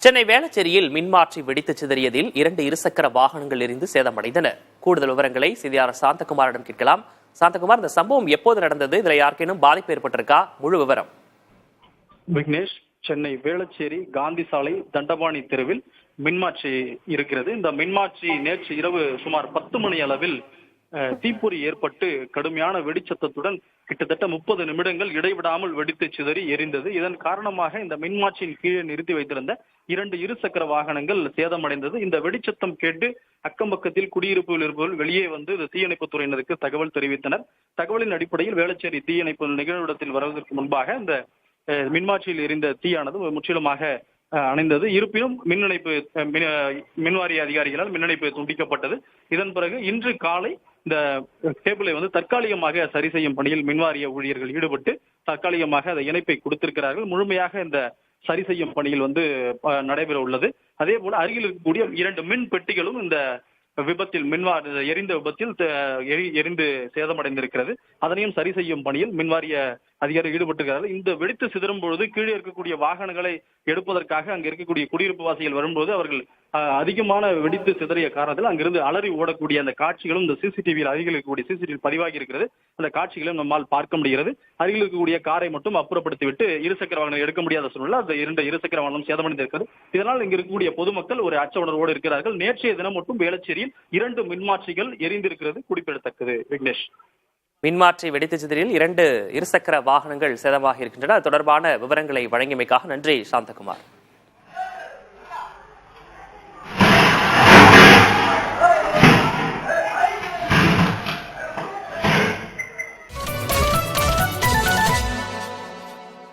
சென்னை வேளச்சேரியில் மின்மாற்றி வெடித்து சிதறியதில் 2 இருசக்கர வாகனங்கள் எரிந்து சேதமடைந்தன. கூடுதல் விவரங்களை செய்தியாளர் சாந்தகுமாரிடம் கேட்கலாம். சாந்தகுமார், இந்த சம்பவம் எப்போது நடந்தது? இதுல யாருக்கேனும் பாதிப்பு ஏற்பட்டிருக்கா? முழு விவரம். விக்னேஷ், சென்னை வேளச்சேரி காந்தி சாலை தண்டபாணி தெருவில் மின்மாற்றி இருக்கிறது. இந்த மின்மாற்றி நேற்று இரவு சுமார் 10 மணி அளவில் தீப்பொறி ஏற்பட்டு கடுமையான வெடிச்சத்தத்துடன் கிட்டத்தட்ட 30 நிமிடங்கள் இடைவிடாமல் வெடித்து சிதறி எரிந்தது. இதன் காரணமாக இந்த மின்மாற்றியின் கீழே நிறுத்தி வைத்திருந்த 2 இருசக்கர வாகனங்கள் சேதமடைந்தது. இந்த வெடிச்சத்தம் கேட்டு அக்கம் பக்கத்தில் குடியிருப்பில் இருப்பவர்கள் வெளியே வந்து தீயணைப்புத் துறையினருக்கு தகவல் தெரிவித்தனர். தகவலின் அடிப்படையில் வேளச்சேரி தீயணைப்பு நிகழ்விடத்தில் வருவதற்கு முன்பாக இந்த மின்மாற்றியில் எரிந்த தீயானது முற்றிலுமாக அணைந்தது. இருப்பினும் மின்வாரிய அதிகாரிகளால் மின் இணைப்பு துண்டிக்கப்பட்டது. இதன் பிறகு இன்று காலை இந்த கேபிளை தற்காலிகமாக சரி செய்யும் பணியில் மின்வாரிய ஊழியர்கள் ஈடுபட்டு தற்காலிகமாக அந்த இணைப்பை கொடுத்திருக்கிறார்கள். முழுமையாக இந்த சரி செய்யும் பணியில் நடைபெற உள்ளது. அதே போல அருகில் இருக்கக்கூடிய 2 மின் பெட்டிகளும் இந்த விபத்தில் எரிந்த விபத்தில் எரிந்து சேதமடைந்திருக்கிறது. அதனையும் சரி செய்யும் பணியில் மின்வாரிய அதிகாரிகள் ஈடுபட்டிருக்கிறார்கள். இந்த வெடித்து சிதறும் பொழுது கீழே இருக்கக்கூடிய வாகனங்களை எடுப்பதற்காக அங்க இருக்கக்கூடிய குடியிருப்பு வாசிகள் வரும்போது அவர்கள் அதிகமான வெடித்து சிதறிய காரணத்தில் அங்கிருந்து அலறி ஓடக்கூடிய அந்த காட்சிகளும் இந்த சிசிடிவியில் அருகில் இருக்கக்கூடிய சிசிடிவி பதிவாகி இருக்கிறது. அந்த காட்சிகளும் நம்மால் பார்க்க முடிகிறது. அருகில் இருக்கக்கூடிய காரை மட்டும் அப்புறப்படுத்திவிட்டு இருசக்கர வாகனம் எடுக்க முடியாத சூழ்நிலை அந்த 2 இருசக்கர வாகனம் சேதமடைந்திருக்கிறது. இதனால் இங்கு இருக்கக்கூடிய பொதுமக்கள் ஒரு அச்ச உணர்வோடு இருக்கிறார்கள். நேற்றைய தினம் மட்டும் வேளச்சேரியில் 2 மின்மாற்றிகள் எரிந்திருக்கிறது குறிப்பிடத்தக்கது. விக்னேஷ், மின்மாற்றி வெடித்து சிதறியில் 2 இருசக்கர வாகனங்கள் சேதமாகி இருக்கின்றன. அது தொடர்பான விவரங்களை வழங்கியமைக்காக நன்றி சாந்தகுமார்.